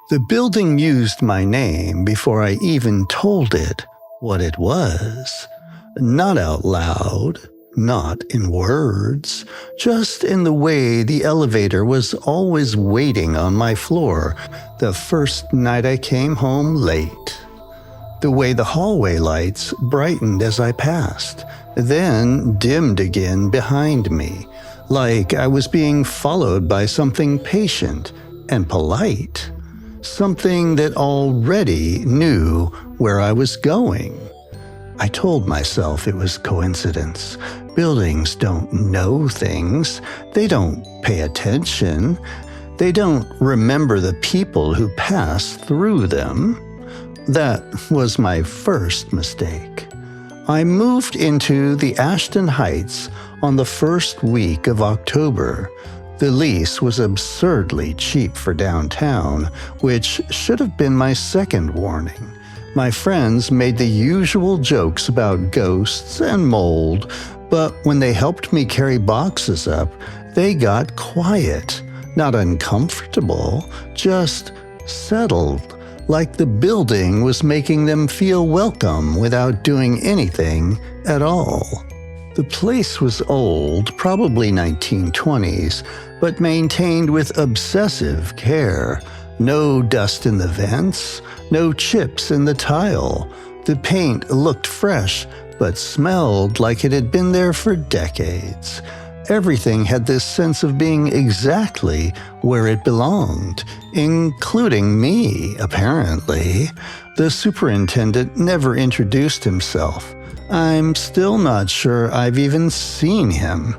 The building used my name before I even told it what it was. Not out loud, not in words, just in the way the elevator was always waiting on my floor the first night I came home late. The way the hallway lights brightened as I passed, then dimmed again behind me, like I was being followed by something patient and polite. Something that already knew where I was going. I told myself it was coincidence. Buildings don't know things. They don't pay attention. They don't remember the people who pass through them. That was my first mistake. I moved into the Ashton Heights on the first week of October. The lease was absurdly cheap for downtown, which should have been my second warning. My friends made the usual jokes about ghosts and mold, but when they helped me carry boxes up, they got quiet, not uncomfortable, just settled, like the building was making them feel welcome without doing anything at all. The place was old, probably 1920s, but maintained with obsessive care. No dust in the vents, no chips in the tile. The paint looked fresh, but smelled like it had been there for decades. Everything had this sense of being exactly where it belonged, including me, apparently. The superintendent never introduced himself. I'm still not sure I've even seen him.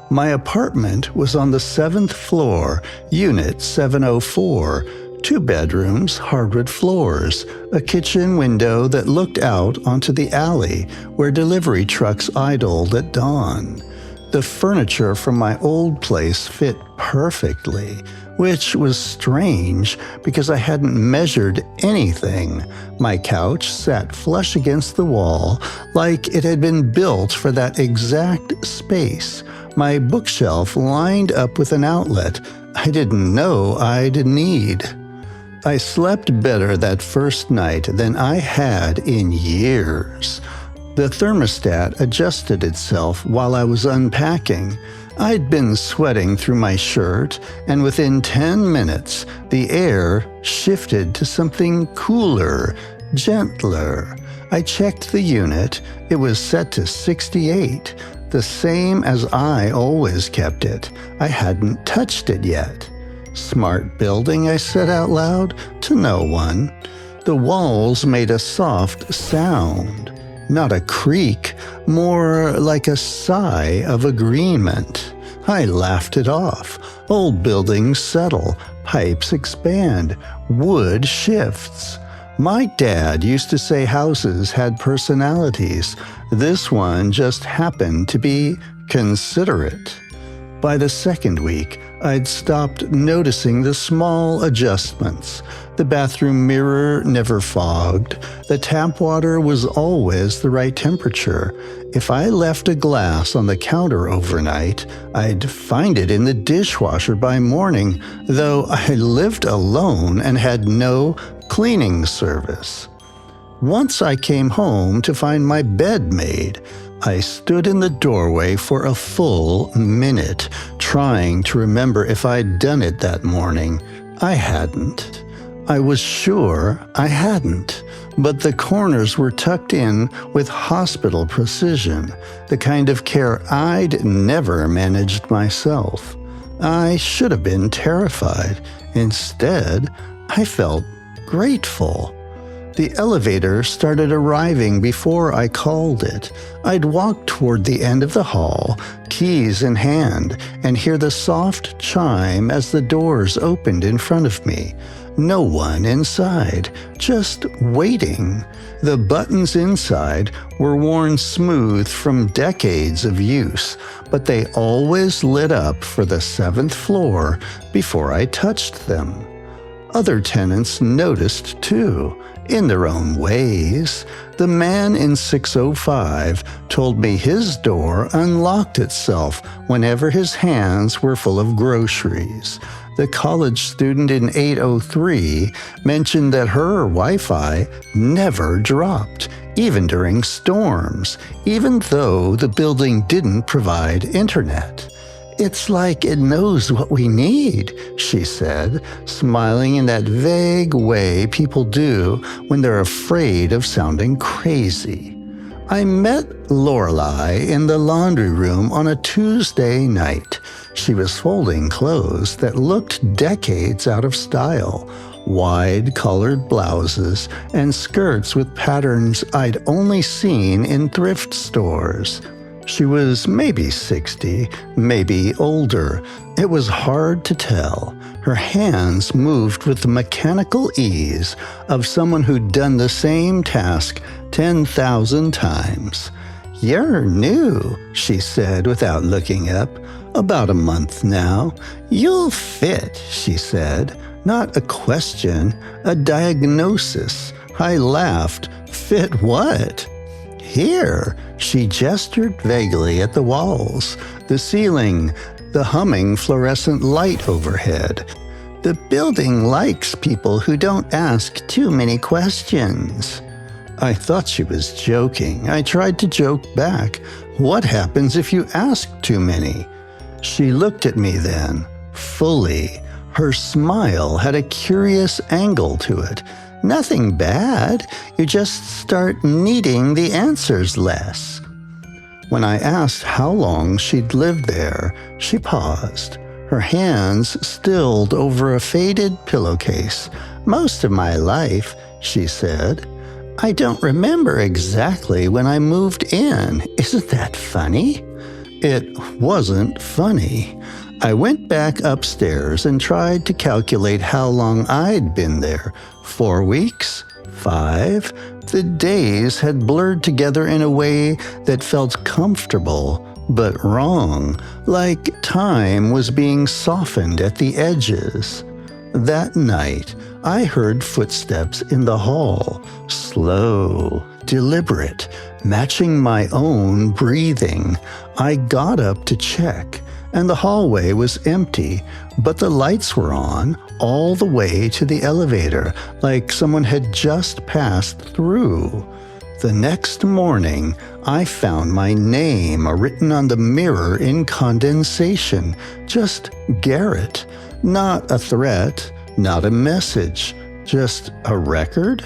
My apartment was on the 7th floor, Unit 704, 2 bedrooms, hardwood floors, a kitchen window that looked out onto the alley where delivery trucks idled at dawn. The furniture from my old place fit perfectly, which was strange because I hadn't measured anything. My couch sat flush against the wall like it had been built for that exact space. My bookshelf lined up with an outlet I didn't know I'd need. I slept better that first night than I had in years. The thermostat adjusted itself while I was unpacking. I'd been sweating through my shirt, and within 10 minutes, the air shifted to something cooler, gentler. I checked the unit. It was set to 68, the same as I always kept it. I hadn't touched it yet. Smart building, I said out loud, to no one. The walls made a soft sound. Not a creak, more like a sigh of agreement. I laughed it off. Old buildings settle, pipes expand, wood shifts. My dad used to say houses had personalities. This one just happened to be considerate. By the second week, I'd stopped noticing the small adjustments. The bathroom mirror never fogged. The tap water was always the right temperature. If I left a glass on the counter overnight, I'd find it in the dishwasher by morning, though I lived alone and had no cleaning service. Once I came home to find my bed made. I stood in the doorway for a full minute, trying to remember if I'd done it that morning. I hadn't. I was sure I hadn't, but the corners were tucked in with hospital precision, the kind of care I'd never managed myself. I should have been terrified. Instead, I felt grateful. The elevator started arriving before I called it. I'd walk toward the end of the hall, keys in hand, and hear the soft chime as the doors opened in front of me. No one inside, just waiting. The buttons inside were worn smooth from decades of use, but they always lit up for the 7th floor before I touched them. Other tenants noticed too, in their own ways. The man in 605 told me his door unlocked itself whenever his hands were full of groceries. The college student in 803 mentioned that her Wi-Fi never dropped, even during storms, even though the building didn't provide internet. "It's like it knows what we need," she said, smiling in that vague way people do when they're afraid of sounding crazy. I met Lorelei in the laundry room on a Tuesday night. She was folding clothes that looked decades out of style, wide-collared blouses and skirts with patterns I'd only seen in thrift stores. She was maybe 60, maybe older. It was hard to tell. Her hands moved with the mechanical ease of someone who'd done the same task 10,000 times. "You're new," she said without looking up. "About a month now. You'll fit," she said. Not a question, a diagnosis. I laughed. "Fit what?" "Here," she gestured vaguely at the walls, the ceiling, the humming fluorescent light overhead. "The building likes people who don't ask too many questions." I thought she was joking. I tried to joke back. "What happens if you ask too many?" She looked at me then, fully. Her smile had a curious angle to it. "Nothing bad. You just start needing the answers less." When I asked how long she'd lived there, she paused. Her hands stilled over a faded pillowcase. "Most of my life," she said. "I don't remember exactly when I moved in. Isn't that funny?" It wasn't funny. I went back upstairs and tried to calculate how long I'd been there. 4 weeks? 5? The days had blurred together in a way that felt comfortable, but wrong, like time was being softened at the edges. That night, I heard footsteps in the hall, slow, deliberate, matching my own breathing. I got up to check, and the hallway was empty, but the lights were on all the way to the elevator, like someone had just passed through. The next morning, I found my name written on the mirror in condensation, just Garrett. Not a threat, not a message, just a record.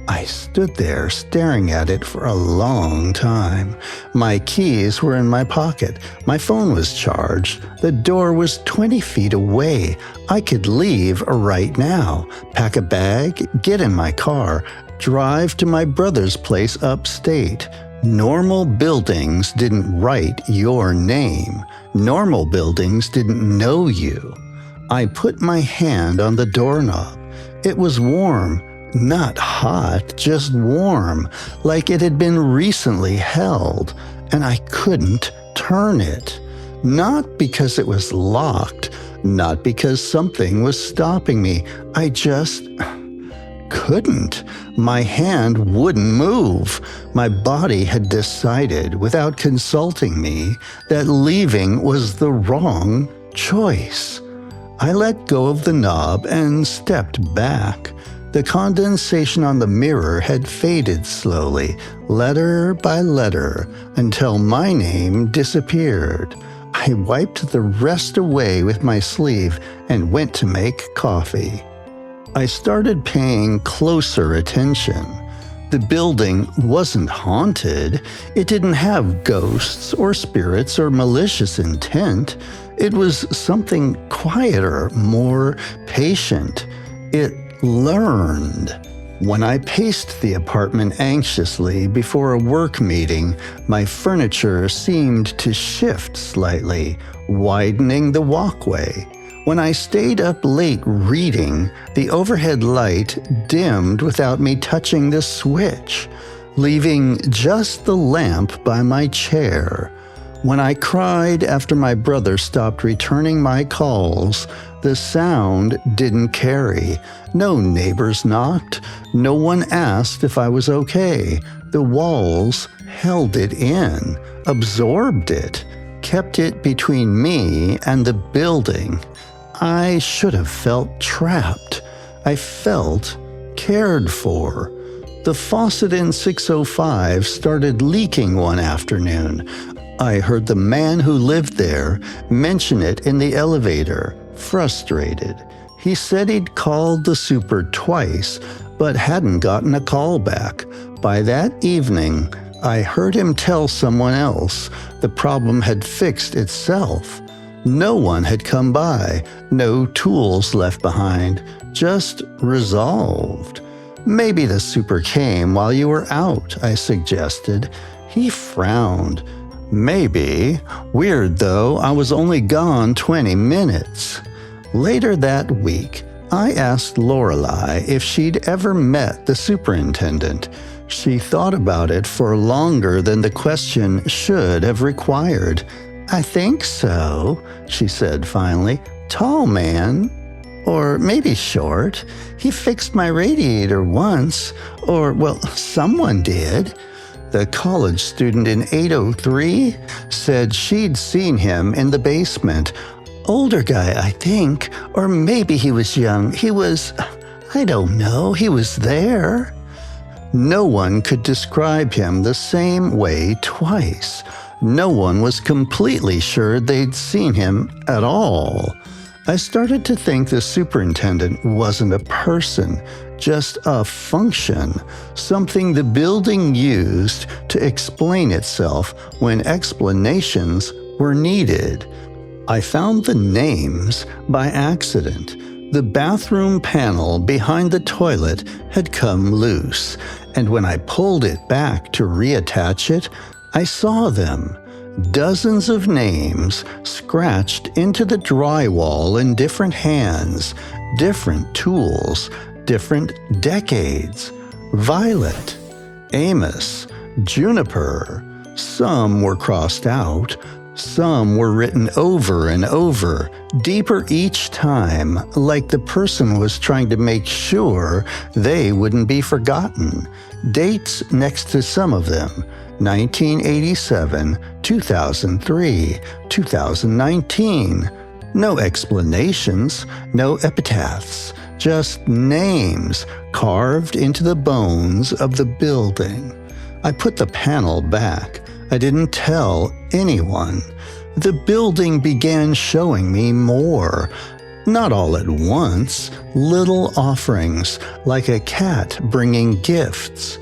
I stood there staring at it for a long time. My keys were in my pocket. My phone was charged. The door was 20 feet away. I could leave right now, pack a bag, get in my car, drive to my brother's place upstate. Normal buildings didn't write your name. Normal buildings didn't know you. I put my hand on the doorknob. It was warm. Not hot, just warm, like it had been recently held, and I couldn't turn it. Not because it was locked, not because something was stopping me. I just couldn't. My hand wouldn't move. My body had decided, without consulting me, that leaving was the wrong choice. I let go of the knob and stepped back. The condensation on the mirror had faded slowly, letter by letter, until my name disappeared. I wiped the rest away with my sleeve and went to make coffee. I started paying closer attention. The building wasn't haunted. It didn't have ghosts or spirits or malicious intent. It was something quieter, more patient. It learned. When I paced the apartment anxiously before a work meeting, my furniture seemed to shift slightly, widening the walkway. When I stayed up late reading, the overhead light dimmed without me touching the switch, leaving just the lamp by my chair. When I cried after my brother stopped returning my calls, the sound didn't carry. No neighbors knocked. No one asked if I was okay. The walls held it in, absorbed it, kept it between me and the building. I should have felt trapped. I felt cared for. The faucet in 605 started leaking one afternoon. I heard the man who lived there mention it in the elevator, frustrated. He said he'd called the super twice, but hadn't gotten a call back. By that evening, I heard him tell someone else the problem had fixed itself. No one had come by, no tools left behind, just resolved. Maybe the super came while you were out, I suggested. He frowned. Maybe. Weird though, I was only gone 20 minutes. Later that week, I asked Lorelei if she'd ever met the superintendent. She thought about it for longer than the question should have required. I think so, she said finally. Tall man. Or maybe short. He fixed my radiator once. Or, well, someone did. The college student in 803 said she'd seen him in the basement. Older guy, I think. Or maybe he was young. I don't know. He was there. No one could describe him the same way twice. No one was completely sure they'd seen him at all. I started to think the superintendent wasn't a person, just a function, something the building used to explain itself when explanations were needed. I found the names by accident. The bathroom panel behind the toilet had come loose, and when I pulled it back to reattach it, I saw them. Dozens of names scratched into the drywall in different hands, different tools, different decades. Violet, Amos, Juniper. Some were crossed out. Some were written over and over, deeper each time, like the person was trying to make sure they wouldn't be forgotten. Dates next to some of them: 1987, 2003, 2019. No explanations, no epitaphs, just names carved into the bones of the building. I put the panel back. I didn't tell anyone. The building began showing me more. Not all at once, little offerings, like a cat bringing gifts.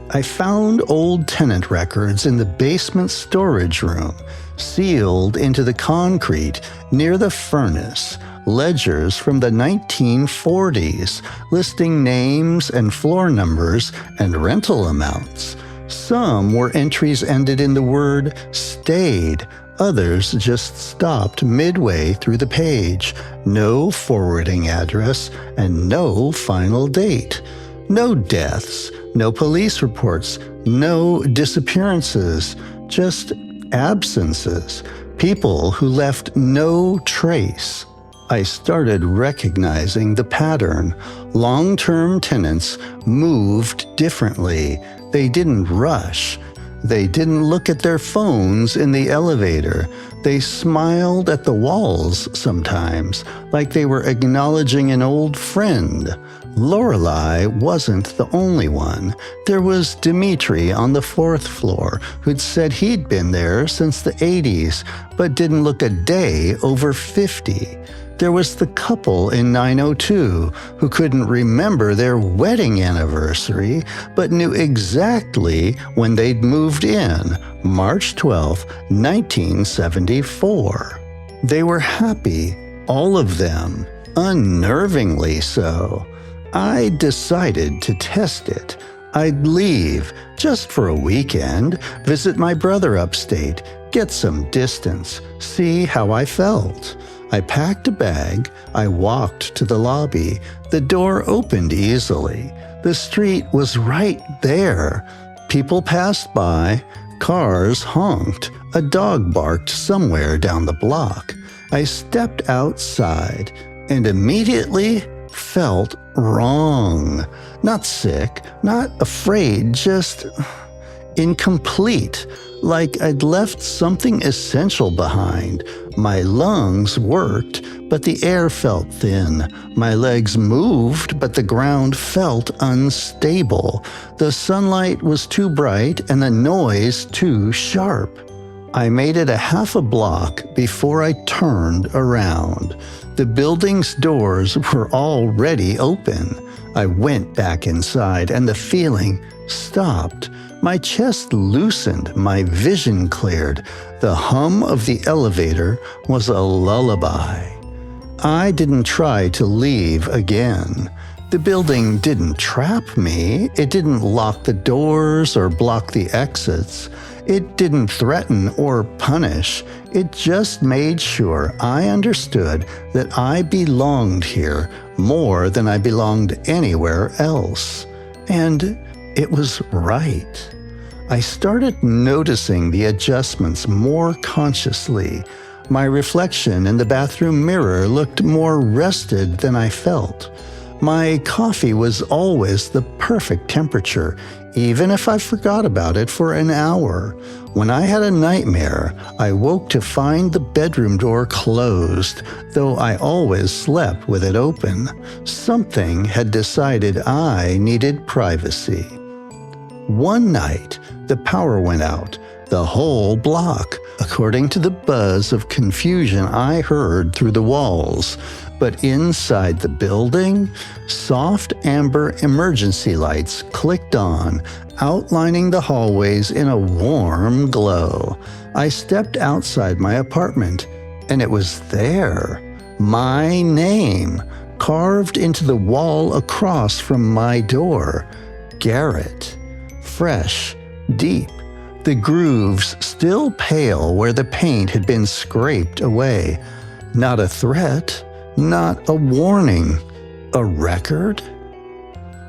I found old tenant records in the basement storage room, sealed into the concrete near the furnace, ledgers from the 1940s, listing names and floor numbers and rental amounts. Some were entries ended in the word stayed. Others just stopped midway through the page. No forwarding address and no final date. No deaths, no police reports, no disappearances, just absences. People who left no trace. I started recognizing the pattern. Long-term tenants moved differently. They didn't rush. They didn't look at their phones in the elevator. They smiled at the walls sometimes, like they were acknowledging an old friend. Lorelei wasn't the only one. There was Dimitri on the 4th floor, who'd said he'd been there since the 80s, but didn't look a day over 50. There was the couple in 902 who couldn't remember their wedding anniversary, but knew exactly when they'd moved in, March 12, 1974. They were happy, all of them, unnervingly so. I decided to test it. I'd leave, just for a weekend, visit my brother upstate, get some distance, see how I felt. I packed a bag. I walked to the lobby. The door opened easily. The street was right there. People passed by. Cars honked. A dog barked somewhere down the block. I stepped outside and immediately felt wrong. Not sick, not afraid, just incomplete. like I'd left something essential behind. My lungs worked, but the air felt thin. My legs moved, but the ground felt unstable. The sunlight was too bright and the noise too sharp. I made it a half a block before I turned around. The building's doors were already open. I went back inside and the feeling stopped. My chest loosened, my vision cleared. The hum of the elevator was a lullaby. I didn't try to leave again. The building didn't trap me. It didn't lock the doors or block the exits. It didn't threaten or punish. It just made sure I understood that I belonged here more than I belonged anywhere else. And it was right. I started noticing the adjustments more consciously. My reflection in the bathroom mirror looked more rested than I felt. My coffee was always the perfect temperature, even if I forgot about it for an hour. When I had a nightmare, I woke to find the bedroom door closed, though I always slept with it open. Something had decided I needed privacy. One night, the power went out, the whole block, according to the buzz of confusion I heard through the walls. But inside the building, soft amber emergency lights clicked on, outlining the hallways in a warm glow. I stepped outside my apartment, and it was there. My name, carved into the wall across from my door. Garrett. Fresh, deep, the grooves still pale where the paint had been scraped away. Not a threat, not a warning, a record?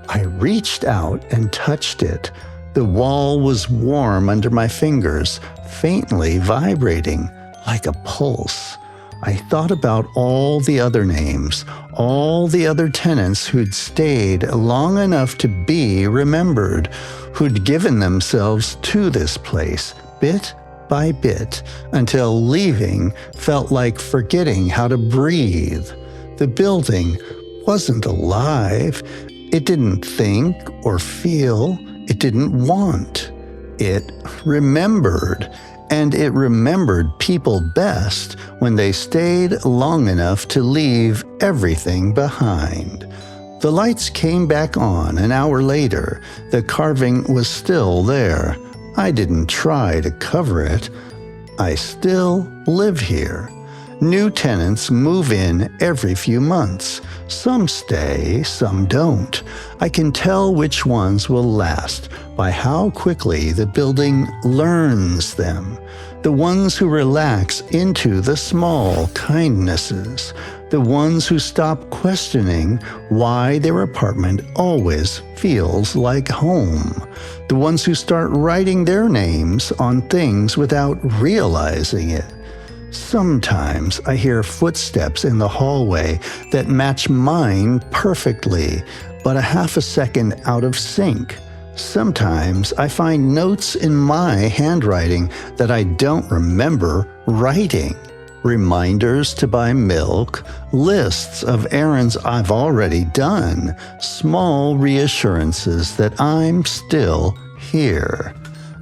I reached out and touched it. The wall was warm under my fingers, faintly vibrating, like a pulse. I thought about all the other names, all the other tenants who'd stayed long enough to be remembered, who'd given themselves to this place, bit by bit, until leaving felt like forgetting how to breathe. The building wasn't alive. It didn't think or feel. It didn't want. It remembered. And it remembered people best when they stayed long enough to leave everything behind. The lights came back on an hour later. The carving was still there. I didn't try to cover it. I still live here. New tenants move in every few months. Some stay, some don't. I can tell which ones will last by how quickly the building learns them. The ones who relax into the small kindnesses. The ones who stop questioning why their apartment always feels like home. The ones who start writing their names on things without realizing it. Sometimes I hear footsteps in the hallway that match mine perfectly, but a half a second out of sync. Sometimes I find notes in my handwriting that I don't remember writing. Reminders to buy milk, lists of errands I've already done, small reassurances that I'm still here.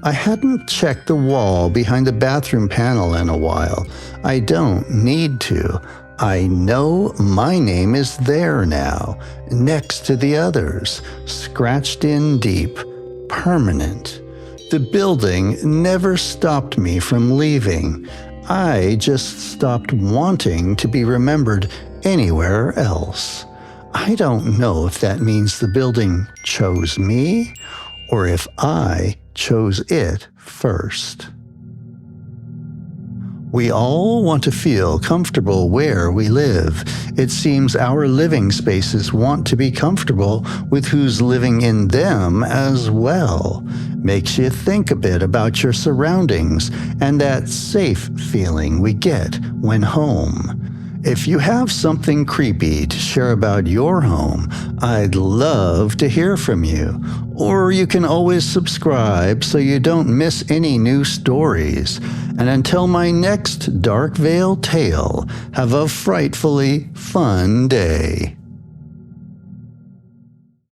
I hadn't checked the wall behind the bathroom panel in a while. I don't need to. I know my name is there now, next to the others, scratched in deep, permanent. The building never stopped me from leaving. I just stopped wanting to be remembered anywhere else. I don't know if that means the building chose me or if I chose it first. We all want to feel comfortable where we live. It seems our living spaces want to be comfortable with who's living in them as well. Makes you think a bit about your surroundings and that safe feeling we get when home. If you have something creepy to share about your home, I'd love to hear from you. Or you can always subscribe so you don't miss any new stories. And until my next Dark Veil tale, have a frightfully fun day.